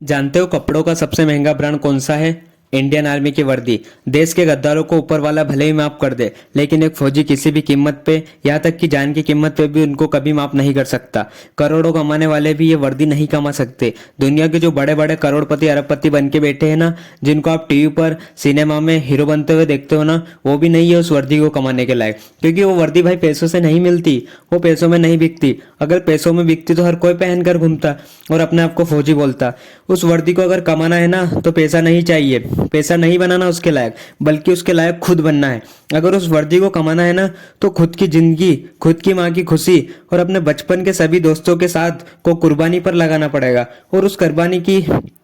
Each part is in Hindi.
जानते हो कपड़ों का सबसे महंगा ब्रांड कौन सा है? इंडियन आर्मी की वर्दी। देश के गद्दारों को ऊपर वाला भले ही माफ कर दे, लेकिन एक फौजी किसी भी कीमत पे, यहाँ तक कि जान की कीमत पे भी उनको कभी माफ नहीं कर सकता। करोड़ों कमाने वाले भी ये वर्दी नहीं कमा सकते। दुनिया के जो बड़े बड़े करोड़पति अरबपति बन के बैठे हैं ना, जिनको आप टीवी पर सिनेमा में हीरो बनते हुए देखते हो ना, वो भी नहीं है उस वर्दी को कमाने के लायक। क्योंकि वो वर्दी भाई पैसों से नहीं मिलती, वो पैसों में नहीं बिकती। अगर पैसों में बिकती तो हर कोई पहन कर घूमता और अपने आप को फौजी बोलता। उस वर्दी को अगर कमाना है ना, तो पैसा नहीं चाहिए, पैसा नहीं बनाना उसके लायक, बल्कि उसके लायक खुद बनना है। अगर उस वर्दी को कमाना है ना, तो खुद की जिंदगी, खुद की माँ की खुशी और अपने बचपन के सभी दोस्तों के साथ को कुर्बानी पर लगाना पड़ेगा। और उस कुर्बानी की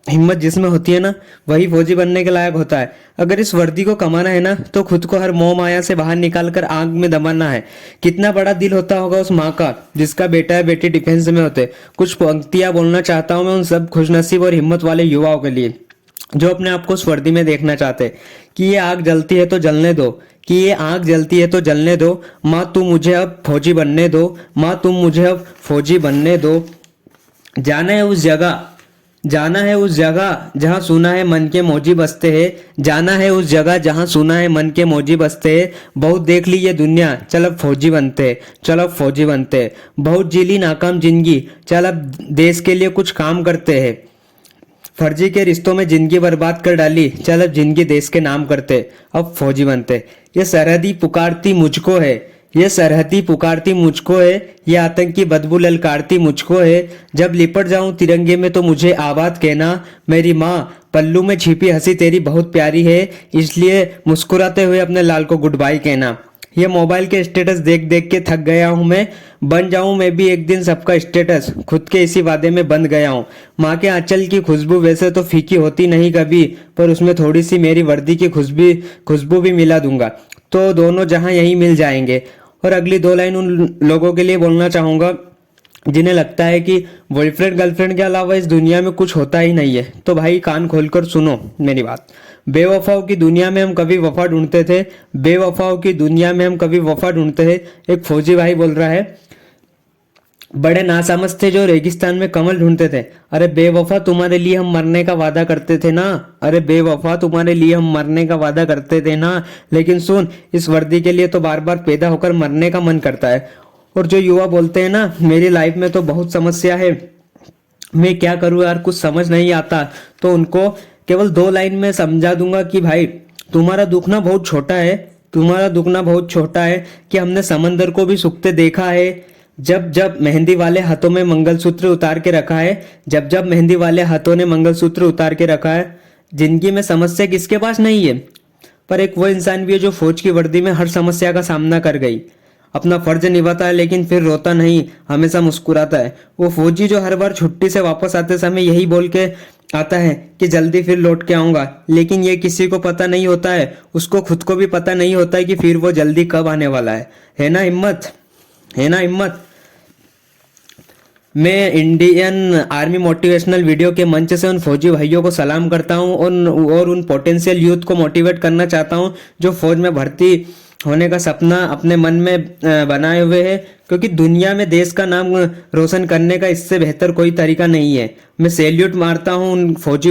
हिम्मत जिसमें होती है ना, वही फौजी बनने के लायक होता है। अगर इस वर्दी को कमाना है ना, तो खुद को हर मोह माया से बाहर निकाल कर आग में दबाना है। कितना बड़ा दिल होता होगा उस माँ का जिसका बेटा या बेटी डिफेंस में होते। कुछ पंक्तियां बोलना चाहता हूं मैं उन सब खुशनसीब और हिम्मत वाले युवाओं के लिए जो अपने आप को उस वर्दी में देखना चाहते कि ये आग जलती है तो जलने दो, कि ये आग जलती है तो जलने दो। माँ तुम मुझे अब फौजी बनने दो, माँ तुम मुझे अब फौजी बनने दो। जाना है उस जगह, जाना है उस जगह जहाँ सुना है मन के मौजी बसते हैं। जाना है उस जगह जहाँ सुना है मन के मौजी बसते हैं। बहुत देख ली ये दुनिया, चल अब फौजी बनते हैं, चल अब फौजी बनते हैं। बहुत जी ली नाकाम जिंदगी, चल अब देश के लिए कुछ काम करते हैं। फर्जी के रिश्तों में जिंदगी बर्बाद कर डाली, चल अब जिंदगी देश के नाम करते, अब फौजी बनते। ये सरहदी पुकारती मुझको है, ये सरहदी पुकारती मुझको है, ये आतंकी बदबू ललकारती मुझको है। जब लिपट जाऊं तिरंगे में तो मुझे आबाद कहना। मेरी माँ पल्लू में छिपी हंसी तेरी बहुत प्यारी है, इसलिए मुस्कुराते हुए अपने लाल को गुड बाय कहना। ये मोबाइल के स्टेटस देख देख के थक गया हूँ मैं, बन जाऊं मैं भी एक दिन सबका स्टेटस, खुद के इसी वादे में बंध गया हूँ। माँ के आंचल की खुशबू वैसे तो फीकी होती नहीं कभी, पर उसमें थोड़ी सी मेरी वर्दी की खुशबू भी मिला दूंगा, तो दोनों जहां यहीं मिल जाएंगे। और अगली दो लाइन उन लोगों के लिए बोलना चाहूंगा जिन्हें लगता है कि बॉयफ्रेंड गर्लफ्रेंड के अलावा इस दुनिया में कुछ होता ही नहीं है। तो भाई कान खोलकर सुनो मेरी बात। बेवफाओं की दुनिया में हम कभी वफा ढूंढते थे, बेवफाओं की दुनिया में हम कभी वफा ढूंढते थे। एक फौजी भाई बोल रहा है, बड़े नासमझ थे जो रेगिस्तान में कमल ढूंढते थे। अरे बेवफा तुम्हारे लिए हम मरने का वादा करते थे ना, अरे बेवफा तुम्हारे लिए हम मरने का वादा करते थे ना। लेकिन सुन, इस वर्दी के लिए तो बार बार पैदा होकर मरने का मन करता है। और जो युवा बोलते हैं ना, मेरी लाइफ में तो बहुत समस्या है, मैं क्या करूँ यार, कुछ समझ नहीं आता, तो उनको केवल दो लाइन में समझा दूंगा कि भाई तुम्हारा दुखना बहुत छोटा है, तुम्हारा दुखना बहुत छोटा है कि हमने समंदर को भी सूखते देखा है। जब जब मेहंदी वाले हाथों में मंगलसूत्र उतार के रखा है, जब जब मेहंदी वाले हाथों ने मंगलसूत्र उतार के रखा है। जिंदगी में समस्या किसके पास नहीं है, पर एक वो इंसान भी है जो फौज की वर्दी में हर समस्या का सामना कर गई, अपना फर्ज निभाता है लेकिन फिर रोता नहीं, हमेशा मुस्कुराता है। वो फौजी जो हर बार छुट्टी से वापस आते समय यही बोल के आता है कि जल्दी फिर लौट के आऊंगा, लेकिन ये किसी को पता नहीं होता है, उसको खुद को भी पता नहीं होता है कि फिर वो जल्दी कब आने वाला है ना हिम्मत, है ना हिम्मत। मैं इंडियन आर्मी मोटिवेशनल वीडियो के मंच से उन फौजी भाइयों को सलाम करता हूं और उन पोटेंशियल यूथ को मोटिवेट करना चाहता हूं जो फौज में भर्ती होने का सपना अपने मन में बनाए हुए हैं। क्योंकि दुनिया में देश का नाम रोशन करने का इससे बेहतर कोई तरीका नहीं है। मैं सैल्यूट मारता हूं उन फौजी